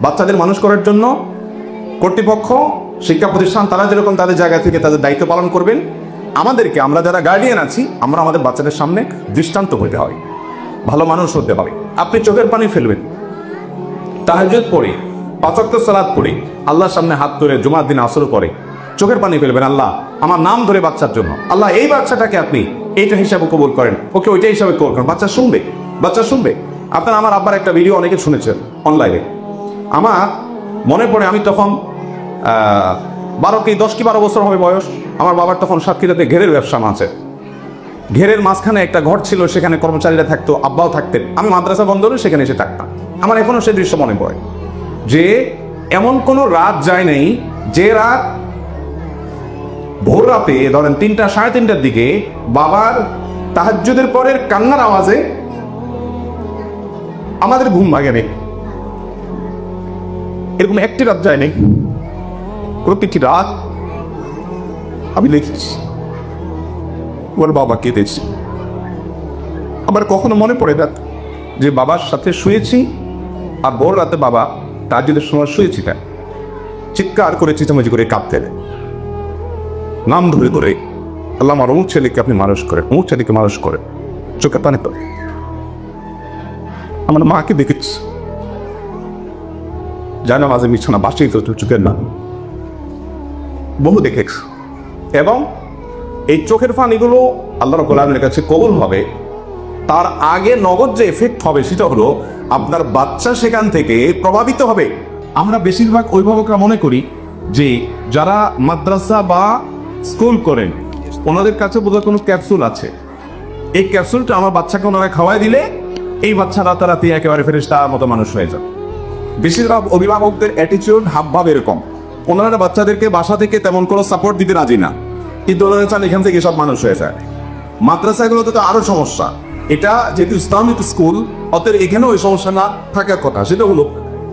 বাচ্চাদের মানুষ করার জন্য কর্তৃপক্ষ, শিক্ষা প্রতিষ্ঠান তারা যেরকম তাদের জায়গা থেকে তাদের দায়িত্ব পালন করবেন, আমাদেরকে, আমরা যারা গার্ডিয়ান আছি, আমরা আমাদের বাচ্চাদের সামনে দৃষ্টান্ত হতে হয়, ভালো মানুষ হতে হবে। আপনি চোখের পানি ফেলবেন, তাহাজ্জুদ পড়ে, 5 ওয়াক্ত সালাত পড়ে, আল্লাহর সামনে হাত ধরে জুমার দিন আসর করে চোখের পানি ফেলবেন, আল্লাহ আমার নাম ধরে বাচ্চার জন্য, আল্লাহ এই বাচ্চাটাকে আপনি এইটা হিসাবে কবুল করেন, ওকে ওইটা হিসাবে কবুল করেন। বাচ্চা শুনবে, বাচ্চা শুনবে। আপনারা আমার আব্বার একটা ভিডিও অনেকে শুনেছেন অনলাইনে, আমার মনে পড়ে আমি তখন 10 কি 12 বছর হবে বয়স। আমার বাবার তখন সাতক্ষীরাতে ঘেরের ব্যবসা আছে, ঘেরের মাঝখানে একটা ঘর ছিল, সেখানে কর্মচারীরা থাকতো, আব্বাও থাকতেন, আমি মাদ্রাসা বন্ধ হলে সেখানে এসে থাকতাম। আমার এখনো সেই দৃশ্য মনে পড়ে যে এমন কোনো রাত যায় নাই যে রাত ভোর রাতে ধরেন 3টা 3:30টার দিকে বাবার তাহাজ্জুদের পরের কান্নার আওয়াজে আমাদের ঘুম ভাঙে নেই। এরকম একটি রাত যায় নাই, প্রতিটি রাত আমি দেখেছি ওর বাবা কেঁদেছে। আমার কখনো মনে পড়ে না যে বাবার সাথে শুয়েছি আর ভোর রাতে বাবা তাহাজ্জুদের সময় শুয়েছি, তাই চিৎকার করে চেঁচামেচি করে কাঁদতে নাম ধরে ধরে, আল্লাহ আমার অমুক ছেলেকে আপনি মানুষ করেন, অমুক ছেলেকে মানুষ করেন, চোখের পানি পড়ে। আমার মাকে দেখেছি জানা মাঝে বিছানা বাসি তো চোখের না, বহু দেখেছি। এবং এই চোখের পানিগুলো আল্লাহ রাব্বুল আলামিনের কাছে কবুল হবে, তার আগে নগদ যে এফেক্ট হবে সেটা হলো আপনার বাচ্চা সেখান থেকে প্রভাবিত হবে। আমরা বেশিরভাগ অভিভাবকরা মনে করি যে যারা মাদ্রাসা বা স্কুল করেন ওনাদের কাছে বোধহয় কোনো ক্যাপসুল আছে, এই ক্যাপসুলটা আমার বাচ্চাকে ওনারা খাওয়াই দিলে এই বাচ্চা রাতারাতি একেবারে ফেরেশতার মতো মানুষ হয়ে যাবে। বেশিরভাগ অভিভাবকদের অ্যাটিটিউড হাবভাব এরকম, ওনারা বাচ্চাদেরকে বাসা থেকে তেমন কোনো সাপোর্ট দিতে রাজি না, কিন্তু ওনারা চান এখান থেকে সব মানুষ হয়ে যায়। মাদ্রাসাগুলোতে তো আরো সমস্যা, এটা যেহেতু ইসলামিক স্কুল অতএব এখানেও ওই সমস্যা না থাকার কথা। সেটা হলো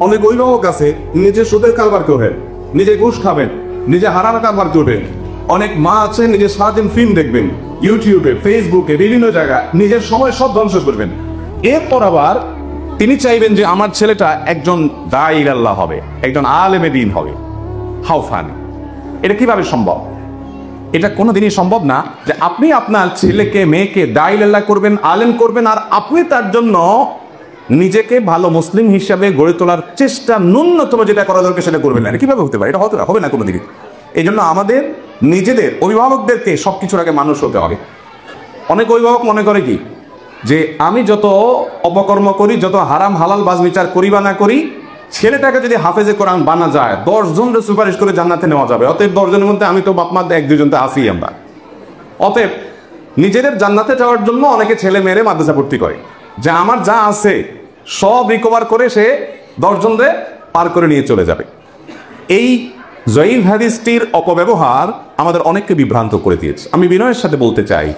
অনেক অভিভাবক আছে নিজে সুদের কারবার করবেন, নিজে ঘুষ খাবেন, নিজে হারাম কারবার করবেন। অনেক মা আছে নিজে সারাদিন ফিল্ম দেখবেন, ইউটিউবে, ফেসবুকে, বিভিন্ন জায়গায় নিজের সময় সব ধ্বংস করবেন। এরপর আবার তিনি চাইবেন যে আমার ছেলেটা একজন দাঈ আল্লাহ হবে, একজন আলেমে দ্বীন হবে। How funny! এটা কিভাবে সম্ভব? এটা কোনোদিনই সম্ভব না যে আপনি আপনার ছেলেকে মেয়েকে দাঈ আল্লাহ করবেন, আলেম করবেন, আর আপনি তার জন্য নিজেকে ভালো মুসলিম হিসাবে গড়ে তোলার চেষ্টা ন্যূনতম যেটা করা দরকার সেটা করবেন না। কিভাবে হতে পারে? এটা হবে না কোনোদিনই। এই জন্য আমাদের নিজেদের অভিভাবকদেরকে সবকিছুর আগে মানুষ হতে হবে। অনেক অভিভাবক মনে করে কি যে আমি যত অপকর্ম করি, যত হারাম হালাল বাজ বিচার করি বা না করি, ছেলেটাকে যদি হাফেজে কোরআন বানা যায় 10 জনের সুপারিশ করে জান্নাতে নেওয়া যাবে। অতএব 10 জনের মধ্যে আমি তো বাপমা 1-2 জন তো আসি আমরা। অতএব নিজেদের জান্নাতে যাওয়ার জন্য অনেকে ছেলে মেয়েরে মাদ্রাসা ভর্তি করে, যে আমার যা আছে সব রিকভার করে সে 10 জনরে পার করে নিয়ে চলে যাবে। এই জয়ীফ হাদিসটির অপব্যবহার আমাদের অনেককে বিভ্রান্ত করে দিয়েছে। আমি বিনয়ের সাথে বলতে চাই,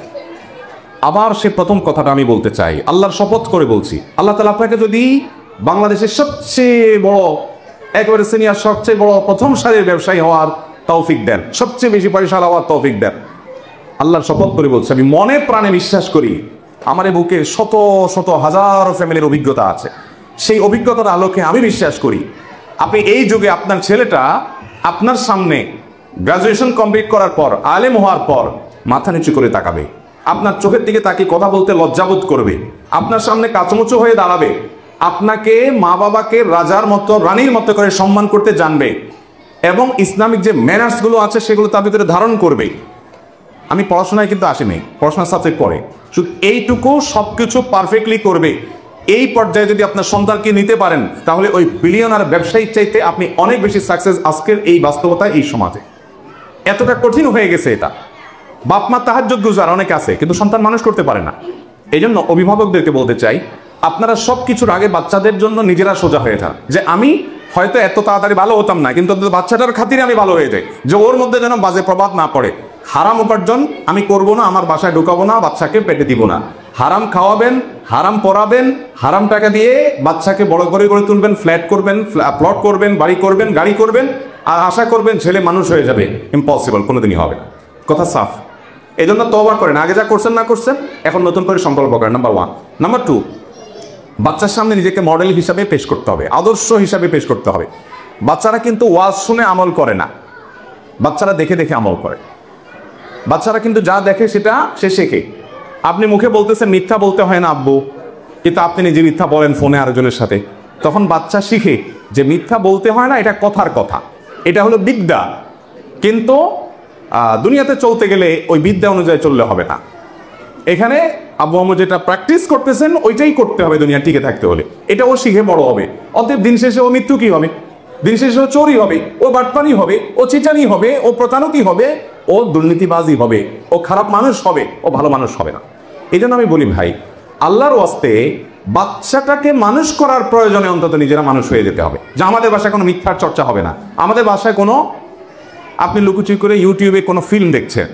আবার সে প্রথম কথাটা আমি বলতে চাই, আল্লাহর শপথ করে বলছি, আল্লাহ তাআলা আপনাকে যদি বাংলাদেশের সবচেয়ে বড়, একেবারে সিনিয়র, সবচেয়ে বড় প্রথম সারির ব্যবসায়ী হওয়ার তৌফিক দেন, সবচেয়ে বেশি পয়সা হওয়ার তৌফিক দেন, আল্লাহর শপথ করে বলছি, আমি মনে প্রাণে বিশ্বাস করি আমার এই বুকে শত শত হাজার ফ্যামিলির অভিজ্ঞতা আছে। সেই অভিজ্ঞতার আলোকে আমি বিশ্বাস করি আপনি এই যুগে আপনার ছেলেটা আপনার সামনে গ্রাজুয়েশন কমপ্লিট করার পর, আলেম হওয়ার পর মাথা নিচু করে তাকাবে, আপনার চোখের দিকে তাকিয়ে কথা বলতে লজ্জাবোধ করবে, আপনার সামনে কাচুমুচু হয়ে দাঁড়াবে, আপনাকে মা বাবাকে রাজার মতো, রানীর মতো করে সম্মান করতে জানবে, এবং ইসলামিক যে ম্যানার্সগুলো আছে সেগুলো তার ভিতরে ধারণ করবে। আমি পড়াশোনায় কিন্তু আসিনি, পড়াশোনার সাবজেক্ট পড়ে, শুধু এইটুকু সবকিছু পারফেক্টলি করবে। এই পর্যায়ে যদি আপনার সন্তানকে নিতে পারেন তাহলে ওই বিলিয়নার ব্যবসায়ীর চাইতে আপনি অনেক বেশি সাকসেস আজকের এই বাস্তবতায়, এই সমাজে। এতটা কঠিন হয়ে গেছে এটা। বাপ মা তাহাজ্জুদ গুজার অনেক আছে কিন্তু সন্তান মানুষ করতে পারে না। এই জন্য অভিভাবকদেরকে বলতে চাই, আপনারা সব কিছুর আগে বাচ্চাদের জন্য নিজেরা সোজা হয়ে থাক, যে আমি হয়তো এত তাড়াতাড়ি ভালো হতাম না, কিন্তু বাচ্চাটার খাতিরে আমি ভালো হয়ে যাই, যে ওর মধ্যে যেন বাজে প্রভাব না পড়ে। হারাম উপার্জন আমি করব না, আমার বাসায় ঢুকাবো না, বাচ্চাকে পেটে দিব না। হারাম খাওয়াবেন, হারাম পড়াবেন, হারাম টাকা দিয়ে বাচ্চাকে বড় করে গড়ে তুলবেন, ফ্ল্যাট করবেন, প্লট করবেন, বাড়ি করবেন, গাড়ি করবেন, আর আশা করবেন ছেলে মানুষ হয়ে যাবে। ইম্পসিবল, কোনোদিনই হবে না। কথা সাফ। এই জন্য তওবা করেন, আগে যা করছেন না করছেন এখন নতুন করে সংকল্প করেন। নাম্বার 1। নাম্বার 2, বাচ্চার সামনে নিজেকে মডেল হিসাবে পেশ করতে হবে, আদর্শ হিসাবে পেশ করতে হবে। বাচ্চারা কিন্তু ওয়াজ শুনে আমল করে না, বাচ্চারা দেখে দেখে আমল করে। বাচ্চারা কিন্তু যা দেখে সেটা সে শেখে। আপনি মুখে বলতেছেন মিথ্যা বলতে হয় না আব্বু, কিন্তু আপনি নিজে মিথ্যা বলেন ফোনে আরেকজনের সাথে, তখন বাচ্চা শিখে যে মিথ্যা বলতে হয় না, এটা কথার কথা, এটা হলো বিদ্যা। কিন্তু দুনিয়াতে চলতে গেলে ওই বিদ্যা অনুযায়ী চললে হবে না। এখানে আব্বু আম্মু যেটা প্র্যাকটিস করতেছেন ওইটাই করতে হবে দুনিয়া টিকে থাকতে হলে, এটা ও শিখে বড় হবে। অতএব দিন শেষে ও মৃত্যু কি হবে, দিন শেষে ও চোরই হবে, ও বাটপানি হবে, ও চিটানি হবে, ও প্রতারকই হবে, ও দুর্নীতিবাজী হবে, ও খারাপ মানুষ হবে, ও ভালো মানুষ হবে না। এই জন্য আমি বলি ভাই, আল্লাহর ওয়াস্তে বাচ্চাটাকে মানুষ করার প্রয়োজনে অন্তত নিজেরা মানুষ হয়ে যেতে হবে। যে আমাদের বাসায় কোনো মিথ্যার চর্চা হবে না, আমাদের বাসায় কোনো আপনি লুকোচুরি করে ইউটিউবে কোনো ফিল্ম দেখছেন,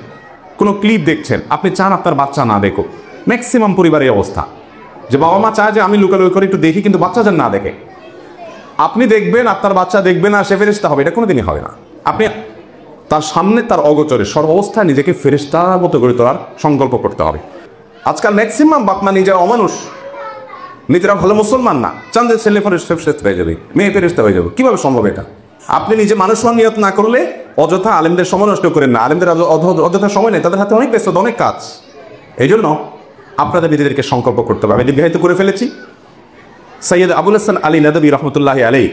কোনো ক্লিপ দেখছেন, আপনি চান আপনার বাচ্চা না দেখো। ম্যাক্সিমাম পরিবারের অবস্থা যে বাবা মা চায় যে আমি লুকালুকি করে একটু দেখি, কিন্তু বাচ্চা যেন না দেখে। আপনি দেখবেন, আপনার বাচ্চা দেখবে না, সে ফেরেশতা হবে, এটা কোনোদিনই হবে না। আপনি তার সামনে তার অগোচরে সর্বাবস্থায় নিজেকে ফেরেশতার মতো করে তোলার সংকল্প করতে হবে। আজকাল ম্যাক্সিমাম বাপ মা নিজেরা অমানুষ, নিজেরা ভালো মুসলমান না, চান যে ছেলে ফেরেশতা হয়ে যাবে, মেয়ে ফেরেশতা হয়ে যাবে। কিভাবে সম্ভব এটা? আপনি নিজে মানুষ হওয়ার নিয়ত না করলে অযথা আলেমদের সময় নষ্ট করেন না। আলেমদের অযথা সময় নেই, তাদের হাতে অনেক ব্যস্ত, অনেক কাজ। এই জন্য আপনাদের নিজেদেরকে সংকল্প করতে হবে। আমি দীর্ঘায়িত করে ফেলেছি। সৈয়দ আবুল হাসান আলী নদভী রহমতুল্লাহ আলাইহি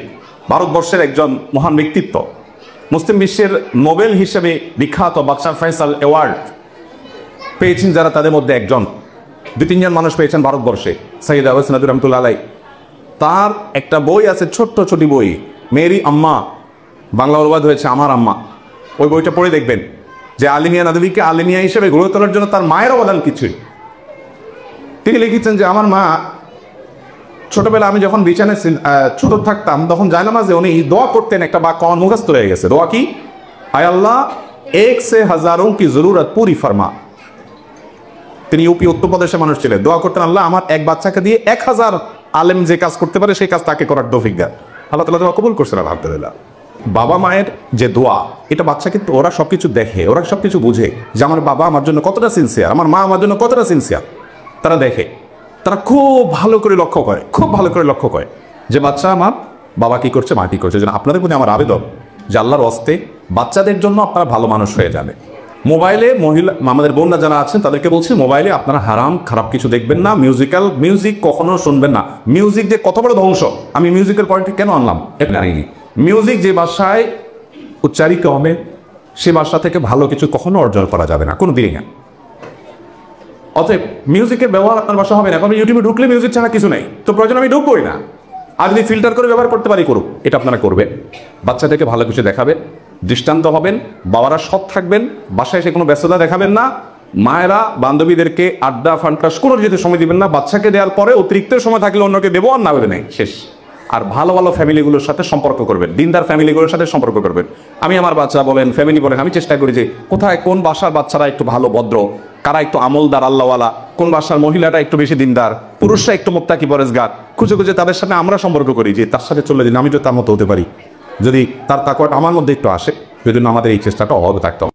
ভারতবর্ষের একজন মহান ব্যক্তিত্ব, মুসলিম বিশ্বের নোবেল হিসেবে বিখ্যাত বাদশাহ ফয়সাল অ্যাওয়ার্ড পেয়েছেন যারা, তাদের মধ্যে একজন। 2-3 জন মানুষ পেয়েছেন ভারতবর্ষে, সৈয়দ আবুল হাসান নদভী রহমতুল্লাহ আলাইহি। তার একটা বই আছে, ছোট্ট ছোটি বই, মেরি আম্মা, বাংলা অনুবাদ হয়েছে আমার আম্মা। ওই বইটা পড়ে দেখবেন যে আলিমিয়া নদভীকে আলিমিয়া হিসেবে গড়ে তোলার জন্য তার মায়ের অবদান কিছুই। তিনি লিখেছেন যে আমার মা ছোটবেলা আমি যখন বিছানায় ছোট থাকতাম তখন জায়নামাজে উনি দোয়া করতেন, একটা বাক্য আমার মুখস্থ রয়ে গেছে। দোয়া কি? আয় আল্লাহ এক সে হাজারোं की जरूरत पूरी फरमा। তিনি ইউপি উত্তরপ্রদেশের মানুষ ছিলেন। দোয়া করতেন আল্লাহ আমার এক বাচ্চাকে দিয়ে 1000 আলেম যে কাজ করতে পারে সেই কাজ তাকে করার তৌফিক দেন। আল্লাহ তাআলা দোয়া কবুল করছেন আলহামদুলিল্লাহ। বাবা মায়ের যে দোয়া, এটা বাচ্চা কিন্তু ওরা সবকিছু দেখে, ওরা সবকিছু বুঝে যে আমার বাবা আমার জন্য কতটা সিনসিয়ার, আমার মা আমার জন্য কতটা সিনসিয়ার। তারা দেখে, তারা খুব ভালো করে লক্ষ্য করে, খুব ভালো করে লক্ষ্য করে যে বাচ্চা আমার বাবা কি করছে, মা কি করছে। যেন আপনাদের প্রতি আমার আবেদন যে আল্লাহর ওয়াস্তে বাচ্চাদের জন্য আপনারা ভালো মানুষ হয়ে যাবে। মোবাইলে মহিলা আমাদের বোনরা যারা আছেন তাদেরকে বলছি, মোবাইলে আপনারা হারাম খারাপ কিছু দেখবেন না, মিউজিক কখনো শুনবেন না। মিউজিক যে কত বড় ধ্বংস, আমি মিউজিকের পয়েন্টে কেন আনলাম এটা জানিনি। মিউজিক যে ভাষায় উচ্চারিত হবে সে ভাষা থেকে ভালো কিছু কখনো অর্জন করা যাবে না, কোনো দিনই না। অতএব মিউজিকের ব্যবহার আপনার বাসা হবে না। এখন ইউটিউবে ঢুকলে মিউজিক ছাড়া কিছু নেই, তো প্রয়োজন আমি ঢুকবোই না। আর যদি ফিল্টার করে ব্যবহার করতে পারি করুক, এটা আপনারা করবেন। বাচ্চাদেরকে ভালো কিছু দেখাবেন, দৃষ্টান্ত হবেন, বাবারা সৎ থাকবেন, বাসায় এসে কোনো ব্যস্ততা দেখাবেন না। মায়েরা বান্ধবীদেরকে আড্ডা ফান্টাস কোনো যেতে সময় দিবেন না। বাচ্চাকে দেওয়ার পরে অতিরিক্ত সময় থাকলে অন্যকে দেবো, আর না বলে নেই, শেষ। আর ভালো ভালো ফ্যামিলিগুলোর সাথে সম্পর্ক করবেন, দিনদার ফ্যামিলিগুলোর সাথে সম্পর্ক করবেন। আমি আমার বাচ্চা বলেন, ফ্যামিলি বলেন, আমি চেষ্টা করি যে কোথায় কোন বাসার বাচ্চারা একটু ভালো ভদ্র, কারা একটু আমলদার আল্লাহওয়ালা, কোন বাসার মহিলাটা একটু বেশি দিনদার, পুরুষরা একটু মুত্তাকি পরেজগার, খুঁজে খুঁজে তাদের সাথে আমরা সম্পর্ক করি যে তার সাথে চলে দিন আমি তো তার মতো হতে পারি, যদি তার তাকওয়াটা আমার মধ্যে একটু আসে। যদি আমাদের এই চেষ্টাটা অভাবে থাকতে হবে।